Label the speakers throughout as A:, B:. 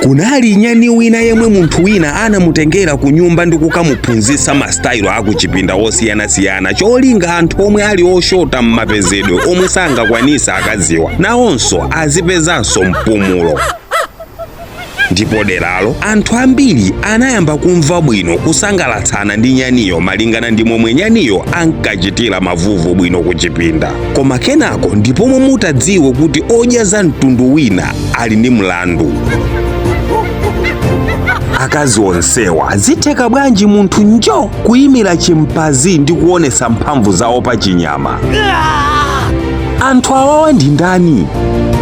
A: Kunali nyani wina yemwe munthu wina anamutengera ku nyumba ndi kukamuphunzitsa masitayilo akuchipinda osiyanasiyana cholinga anthu omwe ali oshota m'mapezedwe omwe sangakwanisa akaziwa nawonso azipezanso mpumulo. Ndipo deralo anthu ambiri anayamba kumva bwino kusangalatsana ndi nyaniyo malingana ndi momwe nyaniyo ankachitira mavuvu bwino kuchipinda. Koma kenako ndipo momwe mutadziwe kuti odya za mtundu wina ali ndi mlandu. Akazi onsewa zitheka bwanji munthu njo kuyimira chimpazi ndi kuonesa mphamvu zawo pa chinyama? Anthu awawa ndi ndani?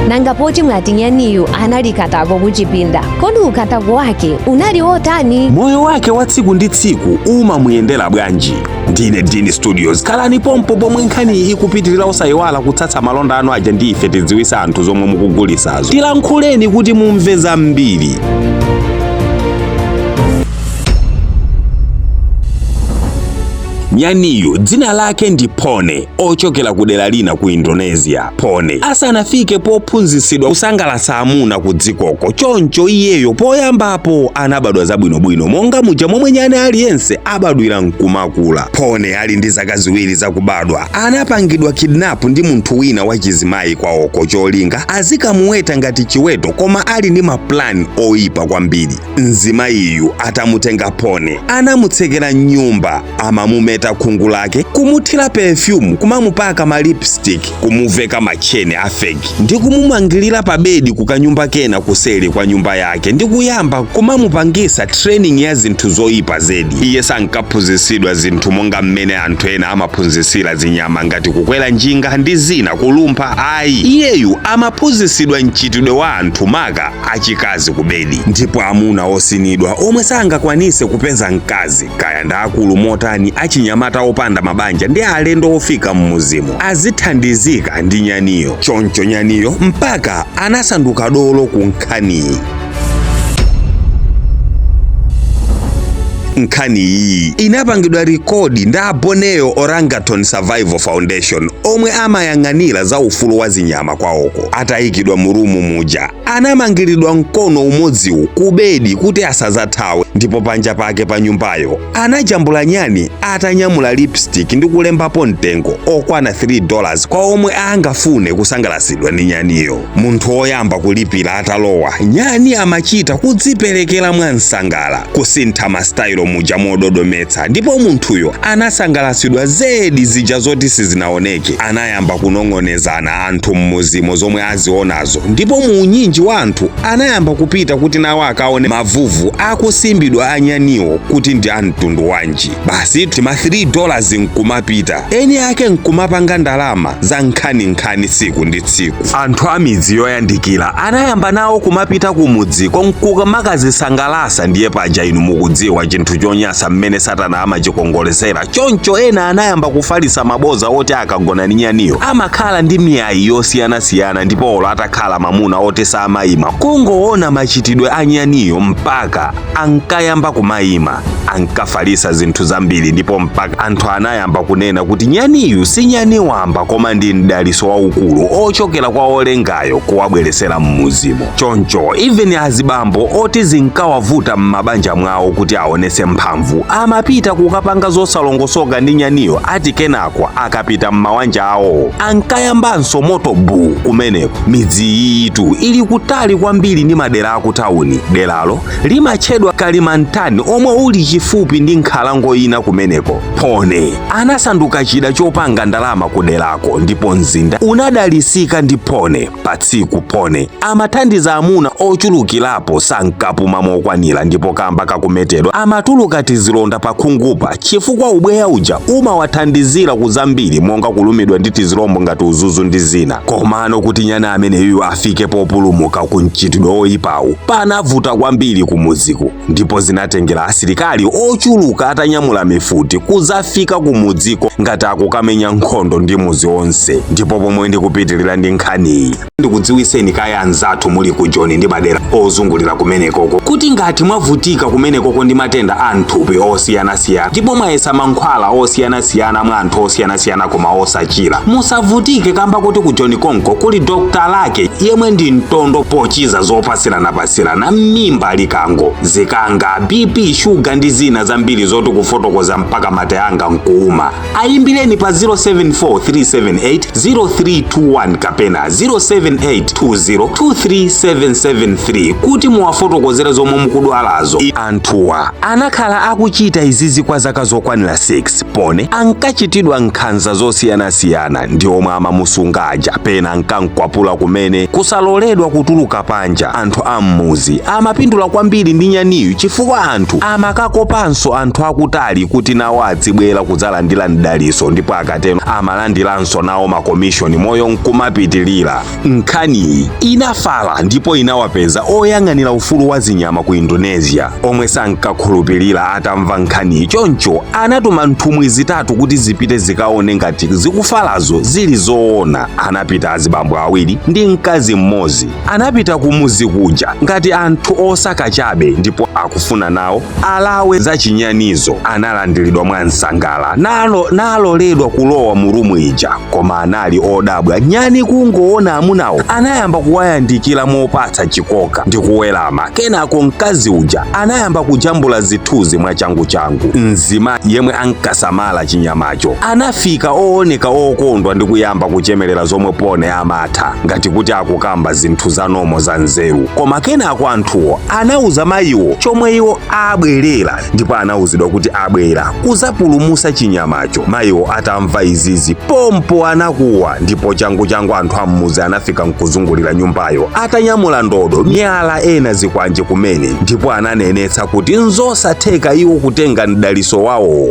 B: Nanga poti mwati nyaniyo anali katako kuchipinda, kodi ukatako wake unali otani?
A: Moyo wake wa tsiku ndi tsiku umamuyendera bwanji? Ndine Dini Studios, kalani pompo pomwe nkhani ikupitirira osayiwala kutsatsa malonda anu aja ndi ife tidziwisa anthu zomwe mukugulisazo. Tilankhuleni kuti mumve zambiri. Nyaniyo dzina lake ndi Pone, ochokera ku dera lina ku Indonesia. Pone asanafike pophunzitsidwa kusangalatsa amuna ku dzikoko, choncho iyeyo poyambapo anabadwa zabwinobwino monga muja momwe nyani aliyense abadwira nkumakula. Pone ali ndi zaka ziwiri zakubadwa anapangidwa kidnap ndi munthu wina wachizimayi kwawoko cholinga azikamuweta ngati chiweto, koma ali ndi mapulani oyipa kwambiri. Mzimayiyu atamutenga Pone anamutsekera nyumba, amamumeta khungu lake, kumuthira perfume, kumamupaka ma lipstick, kumuveka machene afeki ndi kumumangirira pa bedi kukanyumba kena kuseri kwa nyumba yake ndi kuyamba kumamupangisa training ya zinthu zoyipa zedi. Iye sankaphunzitsidwa zinthu monga mmene anthu ena amaphunzitsira zinyama ngati kukwera njinga ndi zina kulumpha ayi. Iyeyu amaphunzitsidwa mchitidwe wa anthu maka achikazi ku bedi. Ndipo amuna osinidwa omwe sangakwanise kupeza mkazi kaya ndi akulu motani achinyamata opanda mabanja ndi alendo ofika mmuzimu azithandizika ndi nyaniyo. Choncho nyaniyo mpaka anasanduka dolo ku nkhaniyi. Nkhani iyi inapangidwa rekodi ndi Borneo Orangutan Survival Foundation omwe amayang'anira za ufulu wa zinyama kwawoko. Atayikidwa mu rumu muja anamangiridwa mkono umodziwu ku bedi kuti asazathawe, ndipo panja pake pa nyumbayo anajambula nyani atanyamula lipstick ndi kulembapo mtengo okwana $3 kwa omwe angafune kusangalasidwa ndi nyaniyo. Munthu oyamba kulipira atalowa, nyani amachita kudziperekera mwansangala kusintha masitayilo muja mododometsa, ndipo munthuyo anasangalasidwa zedi zija zoti sizinaoneke. Anayamba kunong'onezana anthu mmuzimo zomwe azionazo, ndipo mu unyinji wa anthu anayamba kupita kuti nawo akaone mavuvu akusimbidwa anyaniwo kuti ndi amtundu wanji. Basi tima $3 nkumapita, eni ake nkumapanga ndalama za nkhani tsiku ndi tsiku. Anthu amidzi yoyandikira anayamba nawo kumapita kumudziko nkukamakazisangalasa. Ndiye paja inu mukudziwa chinthu chonyasa mmene Satana amachikongolesera. Choncho ena anayamba kufalisa maboza oti akagona ndi nyaniyo amakhala ndi miyayi yosiyanasiyana, ndipo olo atakhala mamuna oti samayima kungoona machitidwe a nyaniyo mpaka ankayamba kumayima, ankafalisa zinthu zambiri, ndipo mpaka anthu anayamba kunena kuti nyaniyu si nyani wamba koma ndi mdaliso waukulu ochokera kwa olengayo kuwabweresera mmuzimo. Choncho even azibambo oti zinkawavuta m'mabanja mwawo kuti aonese mphamvu amapita kukapanga zosalongosoka ndi nyaniyo, ati kenako akapita m'mawanja awo ankayambanso moto bu kumeneko. Midzi yitu ili kutali kwambiri ndi madera akutawuni. Deralo limatchedwa Kalimantan omwe uli chifupi ndi nkhalango ina kumeneko. Pone anasanduka chida chopanga ndalama kuderako, ndipo mzinda unadalisika ndi Pone. Pa tsiku Pone amathandiza amuna ochulukirapo sankapuma mokwanira, ndipo kamba kakumetedwa amatuluka tizilonda pa khungupa chifukwa ubweya uja umawathandizira kuzambiri monga kulumidwa ndi tizilombo ngati uzuzu ndi zina. Komano kuti nyani ameneyu afike populumuka ku mchitidwe oyipawu panavuta kwambiri kumudziko, ndipo zinatengera asilikali ochuluka atanyamula mifuti kuzafika kumudziko ngati akukamenya nkhondo ndi muzi onse. Ndipo pomwe ndikupitirira ndi nkhaniyi ndikudziwiseni kaya anzathu muli ku Joni ndi madera ozungulira kumenekoko kuti ngati mwavutika kumenekoko ndi matenda anthupi osiyanasiyana ndipo mwayesa mankhwala osiyanasiyana mwa anthu osiyanasiyana koma osachira. Musavutike kamba kuti ku John Konko kuli Dr. Lake yemwe ndi mtondo pochiza zopasirana m'mimba likango, zikanga, BP, shuga ndi zina zambiri zoti kufotokoza mpaka mate anga nkuuma. Ayimbireni pa 0743780321 kapena 0782023773 kuti muwafotokozere zomwe mukudwalazo. Anthuwa anakhala akuchita izizi kwa zaka zokwanira 6 pone ankachitidwa nkhanza zosiyanasiyana ndi omwe amamusungaja pena ankankwapula kumene kusaloledwa kutuluka panja. Anthu ammuzi amapindula kwambiri ndi nyaniyu chifukwa anthu amakakopanso anthu akutali kuti nawo adzibwera kudzalandira mdaliso ndipo akatero amalandiranso nawo makomishoni moyo nkumapitilira. Nkhaniyi inafala ndipo inawapeza oyang'anira ufulu wa zinyama ku Indonesia omwe sankakhulupirira atamva nkhaniyi. Choncho anatuma nthumwi zitatu kuti zipite zikaone ngati zikufalazo zili zoona. Anapita azibambo awiri ndi mkazi mmodzi. Anapita kumuzi kuja ngati anthu osaka chabe ndipo akufuna nawo alawe za chinyanizo. Analandiridwa mwa msangala naloledwa kulowa mu rumu ija, koma anali odabwa. Nyani kungoona amunawo anayamba kuwayandikira mopatsa chikoka ndi kuwerama. Kenako mkazi uja anayamba kujambula zithunzi mwa changu. Mzima yemwe ankasamala chinyamacho anafika ooneka okondwa ndi kuyamba kuchemerera zomwe pone amatha ngati kuti akukamba zinthu zanomo za nzeru. Koma kenako anthuwo anauza mayiwo chomwe iwo abwerera ndipo anauzidwa kuti abwera kuzapulumusa chinyamacho. Mayiwo atamva izizi pompo anakuwa ndipo changu anthu ammuzi anafika nkuzungulira nyumbayo atanyamula ndodo, miyala ena zikwanje kumene ndipo ananenetsa kuti nzosatheka iwo kutenga mdaliso wawo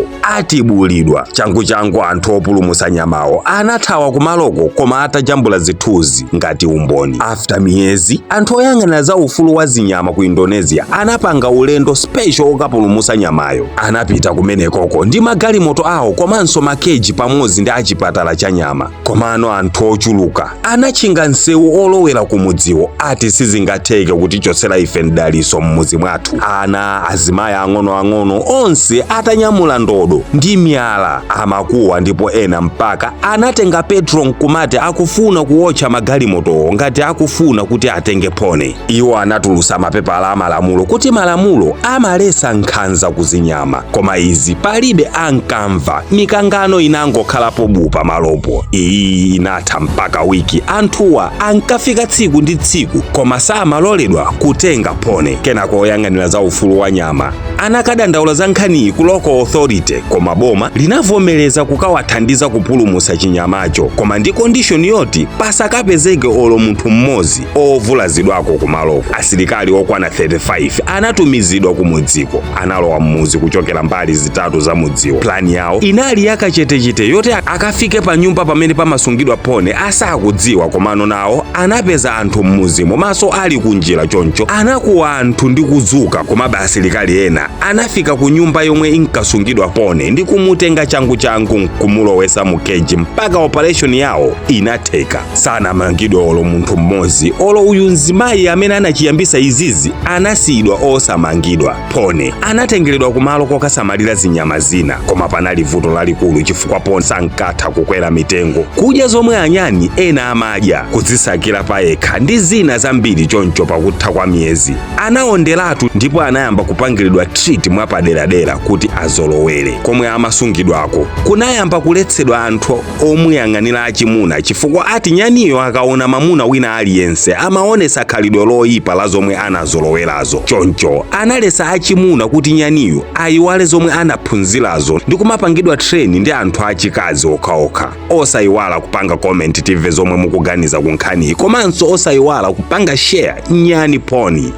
A: atibulidwa. Changu anthu opulumusa nyamawo anathawa kumaloko koma atajambula zithunzi ngati umboni. After miyezi anthu oyang'anira za ufulu wa zinyama ku Indonesia anapanga ulendo special okapulumusa nyamayo. Anapita kumenekoko ndi magalimoto awo komanso makeji pamodzi ndi achipatala cha nyama. Komano anthu ochuluka anachinga nsewu olowera kumudziwo ati sizingatheke kuti chotsera ife mdaliso mmuzi mwathu. Ana, azimayi ang'ono onse atanyamula ndodo ndi miyala amakuwa ndipo ena mpaka anatenga petro nkumati akufuna kuwotcha magalimoto ngati akufuna kuti atenge pone. Iwo anatulusa mapepala amalamulo kuti malamulo amalesa nkhanza kuzinyama, koma izi palibe ankamva. Mikangano inangokhalapo bupa malopo. Iyi inatha mpaka wiki. Anthuwa ankafika tsiku ndi tsiku koma samaloledwa kutenga pone. Kenako oyang'anira za ufulu wa nyama anakadandaula za nkhaniyi ku local authority koma boma linavomereza kukawathandiza kupulumusa chinyamacho, koma ndi condition yoti pasakapezeke olo munthu mmodzi ovulazidwako kumaloko. Asilikali okwana 35 anatumizidwa kumudziko. Analowa mmuzi kuchokera mbali zitatu za mudziwo. Plani yawo inali yakachetechete yoti akafike pa nyumba pamene pamasungidwa pone asakudziwa. Komano nawo anapeza anthu mmuzimo maso ali kunjira. Choncho anakuwa anthu ndi kudzuka, komabe asilikali ena anafika ku nyumba yomwe inkasungidwa pone ndi kumutenga changu kumulowesa mu keji mpaka operation yawo inatheka. Sanamangidwa olo munthu mmodzi. Olo uyu mzimayi amene anachiyambisa izizi anasiyidwa osamangidwa. Pone anatengeredwa kumalo kokasamalira zinyama zina, koma panali vuto lalikulu chifukwa pone sankatha kukwera mitengo, kudya zomwe anyani ena amadya, kudzisakira payekha ndi zina zambiri. Choncho pakutha kwa miyezi anaonderatu ndipo anayamba kupangiridwa treat mwapaderadera kuti azolowere. Komwe amasungidwako kunayamba kuletsedwa anthu omuyang'anira achimuna chifukwa ati nyaniyo akaona mamuna wina aliyense amaonesa khalidwe loyipa la zomwe anazolowerazo. Choncho analesa achimuna kuti nyaniyo ayiwale zomwe anaphunzirazo ndi kumapangidwa treni ndi anthu achikazi okhaokha. Osayiwala kupanga comment tive zomwe mukuganiza ku nkhaniyi, komanso osayiwala kupanga share Nyani Pony.